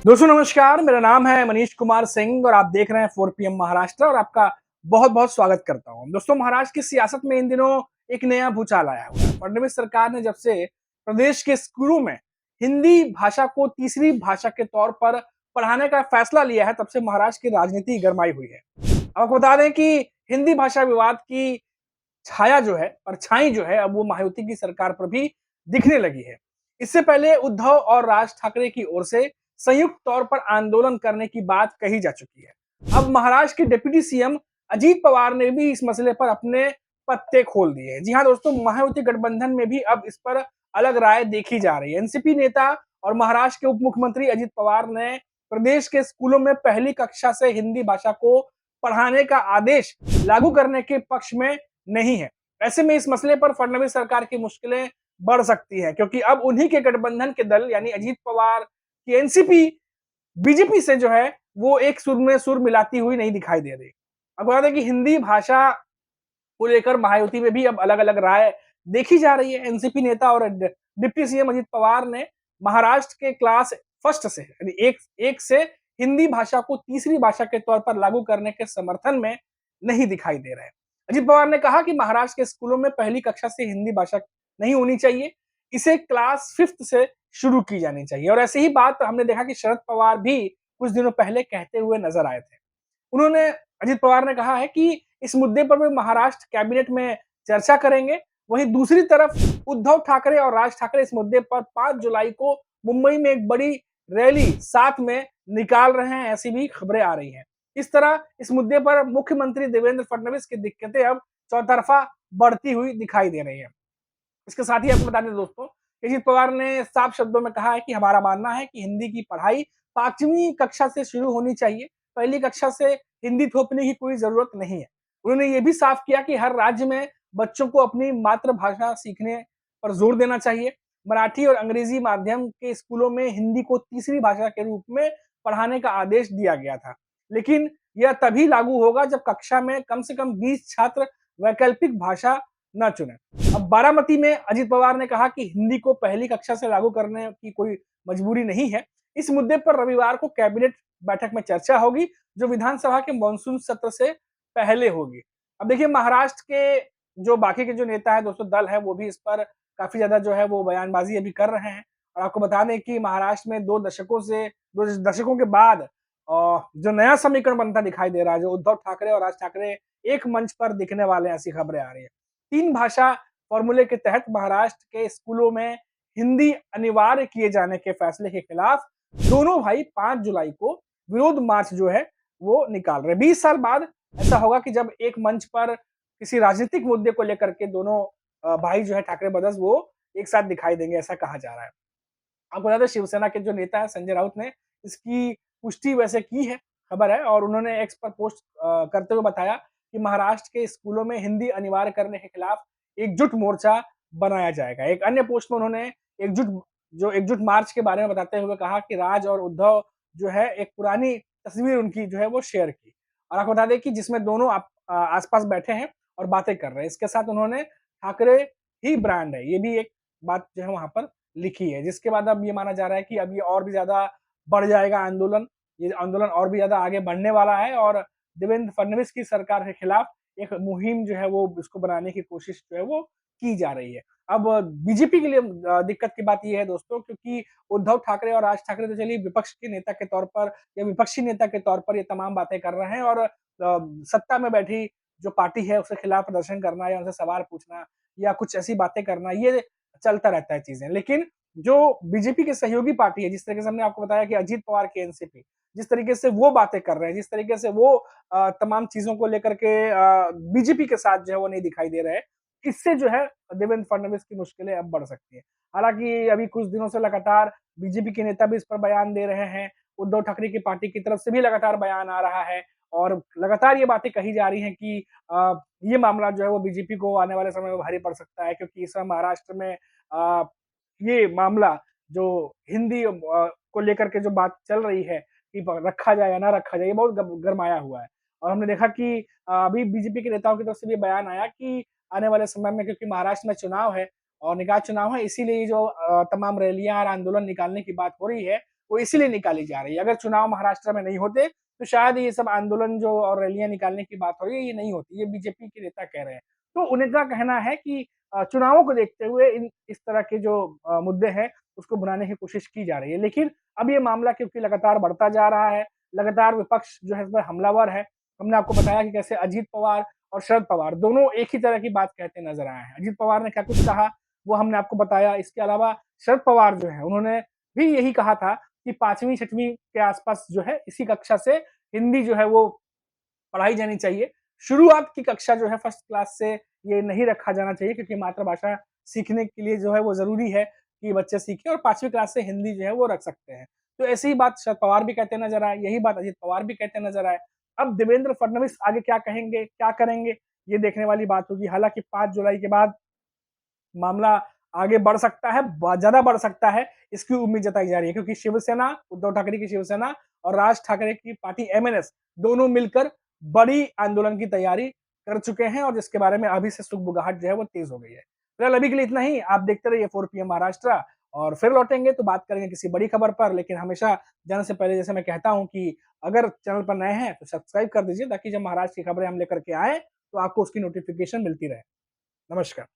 दोस्तों नमस्कार, मेरा नाम है मनीष कुमार सिंह और आप देख रहे हैं 4 PM महाराष्ट्र और आपका बहुत-बहुत स्वागत करता हूं। दोस्तों महाराष्ट्र की सियासत में इन दिनों एक नया भूचाल आया हुआ है। फडणवीस सरकार ने जब से प्रदेश के स्कूलों में हिंदी भाषा को तीसरी भाषा के तौर पर पढ़ाने का फैसला लिया है, तब से महाराष्ट्र की राजनीति गरमाई हुई है। आपको बता दें कि हिंदी भाषा विवाद की छाया जो है, परछाई जो है, अब वो मायावती की सरकार पर भी दिखने लगी है। इससे पहले उद्धव और राज ठाकरे की ओर से संयुक्त तौर पर आंदोलन करने की बात कही जा चुकी है। अब महाराष्ट्र के डिप्टी सीएम अजीत पवार ने भी इस मसले पर अपने पत्ते खोल दिए हैं। जी हाँ दोस्तों, मायावती गठबंधन में भी अब इस पर अलग राय देखी जा रही है। एनसीपी नेता और महाराष्ट्र के उप मुख्यमंत्री अजीत पवार ने प्रदेश के स्कूलों में पहली कक्षा से हिंदी भाषा को पढ़ाने का आदेश लागू करने के पक्ष में नहीं है। ऐसे में इस मसले पर फडणवीस सरकार की मुश्किलें बढ़ सकती हैं, क्योंकि अब उन्हीं के गठबंधन के दल यानी अजीत पवार की एनसीपी बीजेपी से जो है वो एक सुर में सुर मिलाती हुई नहीं दिखाई दे रही। अब बता दें कि हिंदी भाषा को लेकर मायावती में भी अब अलग-अलग राय देखी जा रही है। एनसीपी नेता और डिप्टी सीएम अजित पवार ने महाराष्ट्र के क्लास फर्स्ट से यानी एक एक से हिंदी भाषा को तीसरी भाषा के तौर पर लागू करने के समर्थन में नहीं दिखाई दे रहे हैं। अजित पवार ने कहा कि महाराष्ट्र के स्कूलों में पहली कक्षा से हिंदी भाषा नहीं होनी चाहिए, इसे क्लास फिफ्थ से शुरू की जानी चाहिए। और ऐसे ही बात हमने देखा कि शरद पवार भी कुछ दिनों पहले कहते हुए नजर आए थे। उन्होंने अजित पवार ने कहा है कि इस मुद्दे पर वे महाराष्ट्र कैबिनेट में चर्चा करेंगे। वहीं दूसरी तरफ उद्धव ठाकरे और राज ठाकरे इस मुद्दे पर 5 जुलाई को मुंबई में एक बड़ी रैली साथ में निकाल रहे हैं, ऐसी भी खबरें आ रही हैं। इस तरह इस मुद्दे पर मुख्यमंत्री देवेंद्र फडणवीस की दिक्कतें अब चौतरफा बढ़ती हुई दिखाई दे रही हैं। इसके साथ ही आपको बता दें दोस्तों, अजित पवार ने साफ शब्दों में कहा है कि हमारा मानना है कि हिंदी की पढ़ाई 5वीं कक्षा से शुरू होनी चाहिए। पहली कक्षा से हिंदी थोपने की कोई जरूरत नहीं है। उन्होंने ये भी साफ किया कि हर राज्य में बच्चों को अपनी मातृभाषा सीखने पर जोर देना चाहिए। मराठी और अंग्रेजी माध्यम के स्कूलों में हिंदी को तीसरी भाषा के रूप में पढ़ाने का आदेश दिया गया था, लेकिन यह तभी लागू होगा जब कक्षा में कम से कम 20 छात्र वैकल्पिक भाषा न चुने। अब बारामती में अजित पवार ने कहा कि हिंदी को पहली कक्षा से लागू करने की कोई मजबूरी नहीं है। इस मुद्दे पर रविवार को कैबिनेट बैठक में चर्चा होगी, जो विधानसभा के मानसून सत्र से पहले होगी। अब देखिए महाराष्ट्र के जो बाकी के जो नेता है दोस्तों, दल है, वो भी इस पर काफी ज्यादा जो है वो बयानबाजी अभी कर रहे हैं। और आपको बता दें कि महाराष्ट्र में 2 दशकों के बाद जो नया समीकरण बनता दिखाई दे रहा है, जो उद्धव ठाकरे और राज ठाकरे एक मंच पर दिखने वाले हैं, ऐसी खबरें आ रही है। 3 भाषा फॉर्मूले के तहत महाराष्ट्र के स्कूलों में हिंदी अनिवार्य किए जाने के फैसले के खिलाफ दोनों भाई 5 जुलाई को विरोध मार्च जो है वो निकाल रहे हैं। 20 साल बाद ऐसा होगा कि जब एक मंच पर किसी राजनीतिक मुद्दे को लेकर के दोनों भाई जो है ठाकरे ब्रदर्स वो एक साथ दिखाई देंगे, ऐसा कहा जा रहा है। आपको बता दें शिवसेना के जो नेता है संजय राउत ने इसकी पुष्टि वैसे की है, खबर है, और उन्होंने एक्स पर पोस्ट करते हुए बताया कि महाराष्ट्र के स्कूलों में हिंदी अनिवार्य करने के खिलाफ एकजुट मोर्चा बनाया जाएगा। एक अन्य पोस्ट में उन्होंने एकजुट मार्च के बारे में बताते हुए कहा कि राज और उद्धव जो है एक पुरानी तस्वीर उनकी जो है वो शेयर की। और आपको बता दें कि जिसमें दोनों आसपास बैठे हैं और बातें कर रहे हैं। इसके साथ उन्होंने ठाकरे ही ब्रांड है, ये भी एक बात जो है वहां पर लिखी है, जिसके बाद अब ये माना जा रहा है कि अब ये और भी ज्यादा बढ़ जाएगा आंदोलन। ये आंदोलन और भी ज्यादा आगे बढ़ने वाला है और देवेंद्र फडणवीस की सरकार के खिलाफ एक मुहिम जो है वो इसको बनाने की कोशिश जो है वो की जा रही है। अब बीजेपी के लिए दिक्कत की बात ये है दोस्तों, क्योंकि उद्धव ठाकरे और राज ठाकरे तो चलिए विपक्ष के नेता के तौर पर या विपक्षी नेता के तौर पर ये तमाम बातें कर रहे हैं, और सत्ता में बैठी जो पार्टी है उसके खिलाफ प्रदर्शन करना या उनसे सवाल पूछना या कुछ ऐसी बातें करना, ये चलता रहता है चीजें। लेकिन जो बीजेपी की सहयोगी पार्टी है, जिस तरीके से हमने आपको बताया कि अजीत पवार की एनसीपी, जिस तरीके से वो बातें कर रहे हैं, जिस तरीके से वो तमाम चीजों को लेकर के बीजेपी के साथ जो है वो नहीं दिखाई दे रहे हैं, इससे जो है देवेंद्र फडणवीस की मुश्किलें अब बढ़ सकती है। हालांकि अभी कुछ दिनों से लगातार बीजेपी के नेता भी इस पर बयान दे रहे हैं, उद्धव ठाकरे की पार्टी की तरफ से भी लगातार बयान आ रहा है और लगातार ये बातें कही जा रही हैं कि ये मामला जो है वो बीजेपी को आने वाले समय में भारी पड़ सकता है, क्योंकि इस समय महाराष्ट्र में अ, ये मामला जो हिंदी को लेकर के जो बात चल रही है कि रखा जाए या ना रखा जाए, ये बहुत गरमाया हुआ है। और हमने देखा कि अभी बीजेपी के नेताओं की तरफ से भी बयान आया कि आने वाले समय में, क्योंकि महाराष्ट्र में चुनाव है और निकाय चुनाव है, इसीलिए ये जो तमाम रैलियां और आंदोलन निकालने की बात हो रही है, वो इसीलिए निकाली जा रही है। अगर चुनाव महाराष्ट्र में नहीं होते तो शायद ये सब आंदोलन जो और रैलियां निकालने की बात हो रही है ये नहीं होती, ये बीजेपी के नेता कह रहे हैं। तो उनका कहना है कि चुनावों को देखते हुए इस तरह के जो मुद्दे हैं उसको भुनाने की कोशिश की जा रही है। लेकिन अब ये मामला क्योंकि लगातार बढ़ता जा रहा है, लगातार विपक्ष जो है इस पर हमलावर है। हमने आपको बताया कि कैसे अजीत पवार और शरद पवार दोनों एक ही तरह की बात कहते नजर आए हैं। अजीत पवार ने क्या कुछ कहा वो हमने आपको बताया। इसके अलावा शरद पवार जो है उन्होंने भी यही कहा था कि 5वीं 6वीं के आसपास जो है इसी कक्षा से हिंदी जो है वो पढ़ाई जानी चाहिए। शुरुआत की कक्षा जो है फर्स्ट क्लास से ये नहीं रखा जाना चाहिए क्योंकि मातृभाषा सीखने के लिए जो है वो ज़रूरी है कि बच्चे सीखें और 5वीं क्लास से हिंदी जो है वो रख सकते हैं। तो ऐसी ही बात शरद पवार भी कहते नज़र आए, यही बात अजित पवार भी कहते नज़र आए। अब देवेंद्र फडणवीस आगे क्या कहेंगे, क्या करेंगे, ये देखने वाली बात होगी। हालाँकि 5 जुलाई के बाद मामला आगे बढ़ सकता है, ज़्यादा बढ़ सकता है, इसकी उम्मीद जताई जा रही है क्योंकि शिवसेना, उद्धव ठाकरे की शिवसेना और राज ठाकरे की पार्टी एमएनएस दोनों मिलकर बड़ी आंदोलन की तैयारी कर चुके हैं और जिसके बारे में अभी से सुगबुगाहट जो है वो तेज हो गई है। फिलहाल अभी के लिए इतना ही। आप देखते रहिए 4 पीएम महाराष्ट्र और फिर लौटेंगे तो बात करेंगे किसी बड़ी खबर पर। लेकिन हमेशा जाने से पहले जैसे मैं कहता हूँ कि अगर चैनल पर नए हैं तो सब्सक्राइब कर दीजिए ताकि जब महाराष्ट्र की खबरें हम लेकर के आएँ तो आपको उसकी नोटिफिकेशन मिलती रहे। नमस्कार।